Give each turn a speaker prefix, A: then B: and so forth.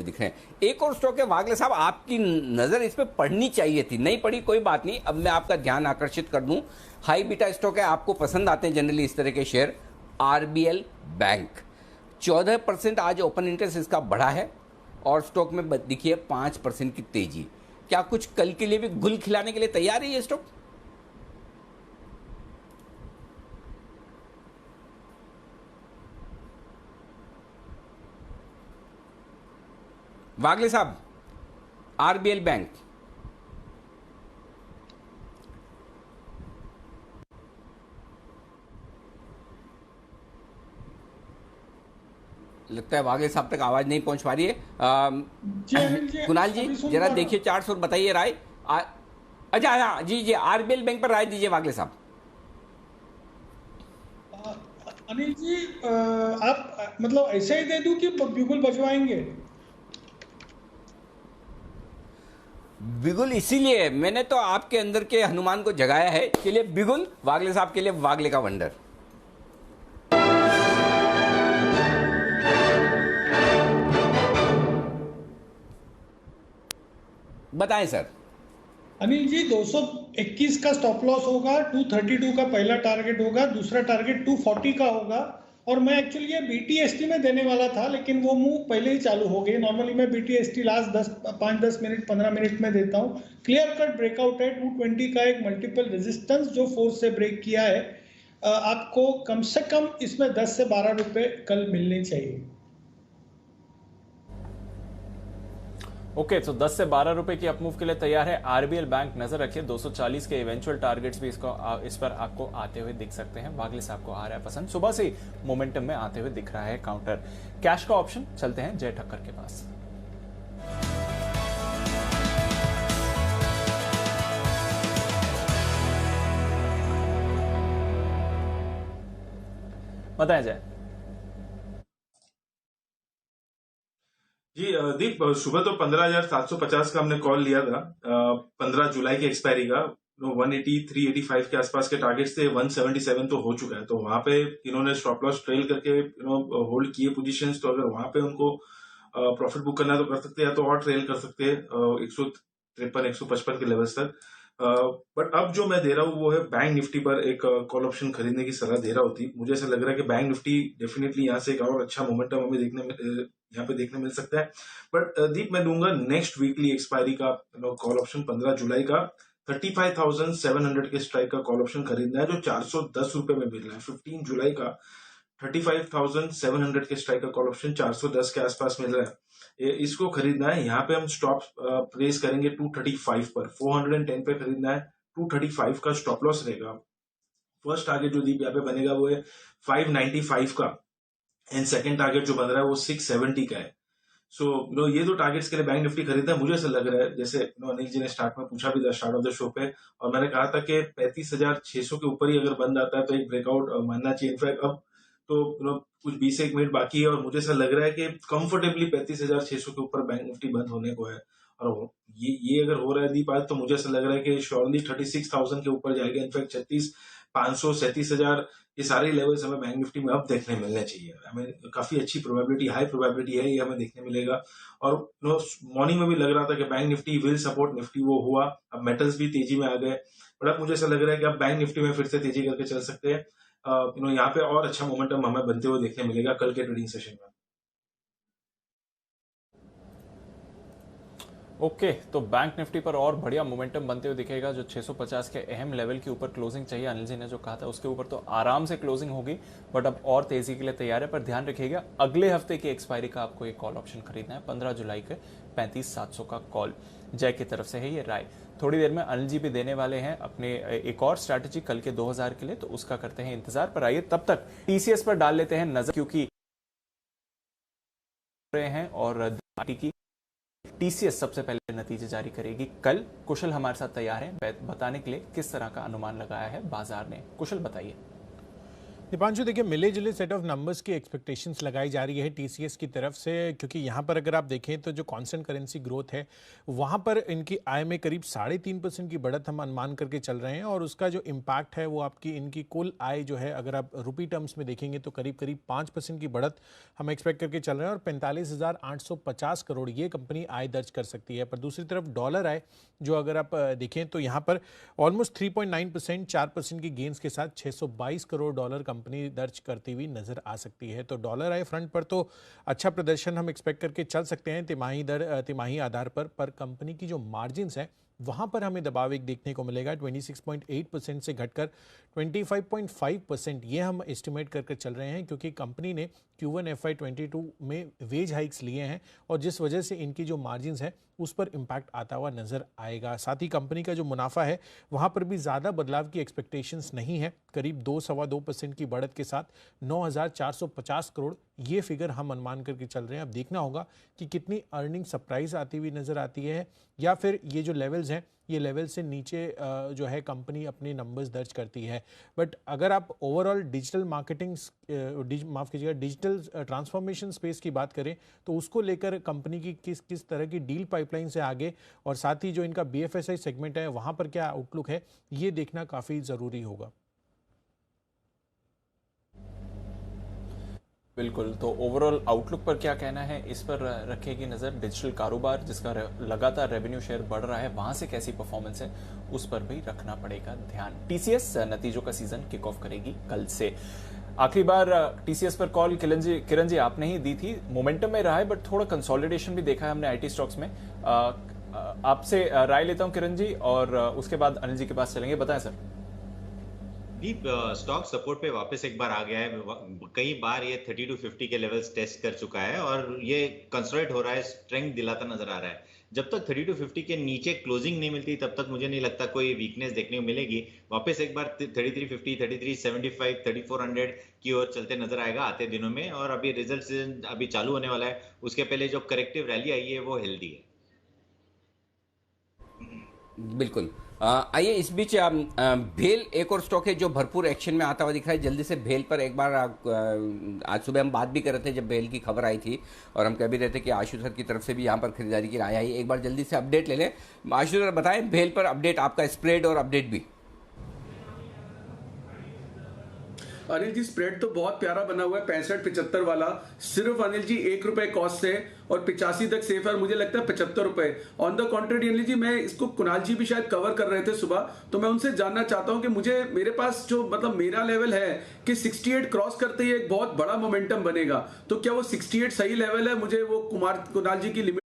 A: दिख रहे हैं। एक और स्टॉक है वागले साहब, आपकी नजर इस पे पड़नी चाहिए थी, नहीं पड़ी, कोई बात नहीं। अब मैं आपका ध्यान आकर्षित कर दूं, हाई बीटा स्टॉक है, आपको पसंद आते हैं जनरली इस तरह के शेयर। आरबीएल बैंक 14% आज ओपन इंटरेस्ट इसका बढ़ा है और स्टॉक में दिखिए 5% की तेजी। क्या कुछ कल के लिए भी गुल खिलाने के लिए तैयार है ये स्टॉक? वागले साहब, आरबीएल बैंक लगता है वागले साहब तक आवाज नहीं पहुंच पा रही है।
B: जी अनिल जी,
A: कुणाल जी
B: अभी सुन
A: जरा
B: पा रहा
A: देखिए चार्ट और बताइए राय। अच्छा हाँ जी जी, आरबीएल बैंक पर राय दीजिए वागले साहब।
B: हूं। अनिल जी, आप मतलब ऐसे ही दे दूं कि बिगुल बजवाएंगे?
A: बिगुल इसीलिए मैंने तो आपके अंदर के हनुमान को जगाया है, चलिए बिगुल वागले साहब के लिए, वागले का वंडर। बताएं सर।
B: अनिल जी, 221 का स्टॉप लॉस होगा, 232 का पहला टारगेट होगा, दूसरा टारगेट 240 का होगा। और मैं एक्चुअली ये बीटीएसटी में देने वाला था, लेकिन वो मूव पहले ही चालू हो गई। नॉर्मली मैं बीटीएसटी लास्ट 5-10 मिनट 15 मिनट में देता हूँ। क्लियर कट ब्रेकआउट है, 220 का एक मल्टीपल रेजिस्टेंस जो फोर्स से ब्रेक किया है। आपको कम से कम इसमें 10 से 12 रुपए कल मिलने चाहिए।
C: ओके, तो 10 से 12 रुपए की अपमूव के लिए तैयार है आरबीएल बैंक। नजर रखिए 240 के इवेंचुअल टारगेट्स भी इस पर आपको आते हुए दिख सकते हैं। वागले साहब को आ रहा है पसंद, सुबह से मोमेंटम में आते हुए दिख रहा है काउंटर। कैश का ऑप्शन चलते हैं जय ठक्कर के पास। बताया जाए।
D: जी दीप, सुबह तो 15,750 का हमने कॉल लिया था 15 जुलाई की एक्सपायरी का। 180 385 के आसपास के टारगेट्स थे, 177 तो हो चुका है। तो वहां पे इन्होंने स्टॉप लॉस ट्रेल करके होल्ड किए पोजीशंस। तो अगर वहां पे उनको प्रॉफिट बुक करना है तो कर सकते हैं, या तो और ट्रेल कर सकते हैं 153 155 के लेवल्स तक। बट अब जो मैं दे रहा हूँ वो है बैंक निफ्टी पर एक कॉल ऑप्शन खरीदने की सलाह दे रहा होती। मुझे ऐसा लग रहा है कि बैंक निफ्टी डेफिनेटली यहाँ से एक और अच्छा मोमेंटम हमें यहाँ पे देखने मिल सकता है। बट दीप, मैं दूंगा नेक्स्ट वीकली एक्सपायरी का कॉल ऑप्शन 15 जुलाई का। 35,700 के स्ट्राइक का कॉल ऑप्शन खरीदना है जो 410 रुपए में मिल रहा है। 15 जुलाई का 35,700 के स्ट्राइक का कॉल ऑप्शन 410 के आसपास मिल रहा है, इसको खरीदना है। यहाँ पे हम स्टॉप प्लेस करेंगे 235 पर, 410 पे खरीदना है। 235 का स्टॉप लॉस रहेगा। फर्स्ट टारगेट जो दीप यहाँ पे बनेगा वो है 595 का, एंड सेकंड टारगेट जो बन रहा है वो 670 का है। सो ये दो टारगेट्स के लिए बैंक निफ्टी खरीदना है। मुझे ऐसा लग रहा है, जैसे अनिल जी ने स्टार्ट में पूछा भी था स्टार्ट ऑफ द शो पे, और मैंने कहा था कि 35,600 के ऊपर ही अगर बंद आता है तो एक ब्रेकआउट मानना चाहिए। इनफैक्ट अब तो कुछ 20 मिनट बाकी है और मुझे ऐसा लग रहा है कि कंफर्टेबली 35,600 के ऊपर बैंक निफ्टी बंद होने को है। और ये अगर हो रहा है दीप आज, तो मुझे ऐसा लग रहा है कि श्योरली 36,000 के ऊपर जाएगा। इनफैक्ट 36,500 37,000 ये सारे लेवल्स हमें बैंक निफ्टी में अब देखने मिलने चाहिए। हमें काफी अच्छी प्रोबेबिलिटी, हाई प्रोबेबिलिटी है ये हमें देखने मिलेगा। और मॉर्निंग में भी लग रहा था कि bank Nifty will support Nifty, वो हुआ। अब मेटल्स भी तेजी में आ गए, बट अब मुझे ऐसा लग रहा है कि अब बैंक निफ्टी में फिर से तेजी करके चल सकते हैं। यहाँ पे और अच्छा मोमेंटम हमें बनते हुए देखने मिलेगा कल के ट्रेडिंग सेशन में।
C: ओके, तो बैंक निफ्टी पर और बढ़िया मोमेंटम बनते हुए दिखेगा। जो 650 के अहम लेवल के ऊपर क्लोजिंग चाहिए, अनिल जी ने जो कहा था उसके ऊपर तो आराम से क्लोजिंग होगी, बट अब और तेजी के लिए तैयार है। पर ध्यान रखिएगा अगले हफ्ते की एक्सपायरी का आपको एक कॉल ऑप्शन खरीदना है, 15 जुलाई के 35,700 का कॉल। जय की तरफ से है ये राय। थोड़ी देर में अनिल जी भी देने वाले हैं अपने एक और स्ट्रैटेजी कल के 2000 के लिए, तो उसका करते हैं इंतजार। पर आइए तब तक टीसीएस पर डाल लेते हैं नजर, क्योंकि रहे हैं और की टीसीएस सबसे पहले नतीजे जारी करेगी कल। कुशल हमारे साथ तैयार है बताने के लिए किस तरह का अनुमान लगाया है बाजार ने। कुशल बताइए।
E: दीपांशु, देखिए मिले जुले सेट ऑफ नंबर्स की एक्सपेक्टेशंस लगाई जा रही है टीसीएस की तरफ से, क्योंकि यहाँ पर अगर आप देखें तो जो कांस्टेंट करेंसी ग्रोथ है वहाँ पर इनकी आय में करीब 3.5% की बढ़त हम अनुमान करके चल रहे हैं, और उसका जो इम्पैक्ट है वो आपकी इनकी कुल आय जो है अगर आप रुपी टर्म्स में देखेंगे तो करीब करीब 5% की बढ़त हम एक्सपेक्ट करके चल रहे हैं, और 45,850 करोड़ ये कंपनी आय दर्ज कर सकती है। पर दूसरी तरफ डॉलर आय जो अगर आप देखें तो यहाँ पर ऑलमोस्ट 3.9% 4% की गेंस के साथ 622 करोड़ डॉलर कंपनी दर्ज करती हुई नजर आ सकती है। तो डॉलर आय फ्रंट पर तो अच्छा प्रदर्शन हम एक्सपेक्ट करके चल सकते हैं तिमाही आधार पर कंपनी की जो मार्जिन्स हैं वहां पर हमें दबाव एक देखने को मिलेगा। 26.8% से घटकर 25.5% ये हम एस्टिमेट करके चल रहे हैं, क्योंकि कंपनी ने Q1 FY22 में वेज हाइक्स लिए हैं और जिस वजह से इनकी जो मार्जिन्स है उस पर इम्पैक्ट आता हुआ नजर आएगा। साथ ही कंपनी का जो मुनाफा है वहां पर भी ज़्यादा बदलाव की एक्सपेक्टेशंस नहीं है, करीब 2-2.25% की बढ़त के साथ 9,450 करोड़ ये फिगर हम अनुमान करके चल रहे हैं। अब देखना होगा कि कितनी अर्निंग सरप्राइज आती हुई नजर आती है, या फिर ये जो लेवल्स हैं ये लेवल से नीचे जो है कंपनी अपने नंबर्स दर्ज करती है। बट अगर आप ओवरऑल डिजिटल मार्केटिंग माफ़ कीजिएगा डिजिटल ट्रांसफॉर्मेशन स्पेस की बात करें तो उसको लेकर कंपनी की किस तरह की डील पाइपलाइन से आगे, और साथ ही जो इनका BFSI सेगमेंट है वहाँ पर क्या आउटलुक है ये देखना काफ़ी ज़रूरी होगा।
C: बिल्कुल, तो ओवरऑल आउटलुक पर क्या कहना है इस पर रखेगी नजर। डिजिटल कारोबार जिसका लगातार रेवेन्यू शेयर बढ़ रहा है वहां से कैसी परफॉर्मेंस है उस पर भी रखना पड़ेगा ध्यान। टीसीएस नतीजों का सीजन किक ऑफ करेगी कल से। आखिरी बार टीसीएस पर कॉल किरण जी आपने ही दी थी। मोमेंटम में रहा है बट थोड़ा कंसोलिडेशन भी देखा है हमने आईटी स्टॉक्स में। आपसे राय लेता हूं किरण जी, और उसके बाद अनिल जी के पास चलेंगे। बताएं सर।
F: भी स्टॉक सपोर्ट पे वापस एक बार आ गया है। कई बार ये 30 to 50 के लेवल्स टेस्ट कर चुका है और ये कंसोलिडेट हो रहा है, स्ट्रेंथ दिलाता नजर आ रहा है। जब तक 30 to 50 के नीचे क्लोजिंग नहीं मिलती तब तक मुझे नहीं लगता कोई वीकनेस देखने को मिलेगी। वापस एक बार 3350, 3375, 3400 की ओर चलते नजर आएगा आते दिनों में। और अभी रिजल्ट सीजन अभी चालू होने वाला है, उसके पहले जो करेक्टिव रैली आई है वो हेल्दी है।
A: बिल्कुल। आइए इस बीच भेल एक और स्टॉक है जो भरपूर एक्शन में आता हुआ दिख रहा है। जल्दी से भेल पर एक बार आज सुबह हम बात भी कर रहे थे जब भेल की खबर आई थी, और हम कह भी रहे थे कि आशु सर की तरफ से भी यहाँ पर खरीदारी की राय आई। एक बार जल्दी से अपडेट ले लें। आशु सर बताएं भेल पर अपडेट, आपका स्प्रेड और अपडेट भी।
G: अनिल जी स्प्रेड तो बहुत प्यारा बना हुआ है 65-75 वाला, सिर्फ अनिल जी ₹1 कॉस्ट से और 85 तक सेफ है, और मुझे लगता है ₹75। On the contrary Anil ji, मैं इसको कुणाल जी भी शायद कवर कर रहे थे सुबह, तो मैं उनसे जानना चाहता हूं कि मेरे पास जो मतलब मेरा लेवल है कि 68 क्रॉस करते ही एक बहुत बड़ा मोमेंटम बनेगा, तो क्या वो 68 सही लेवल है? मुझे वो कुणाल जी की लिमिट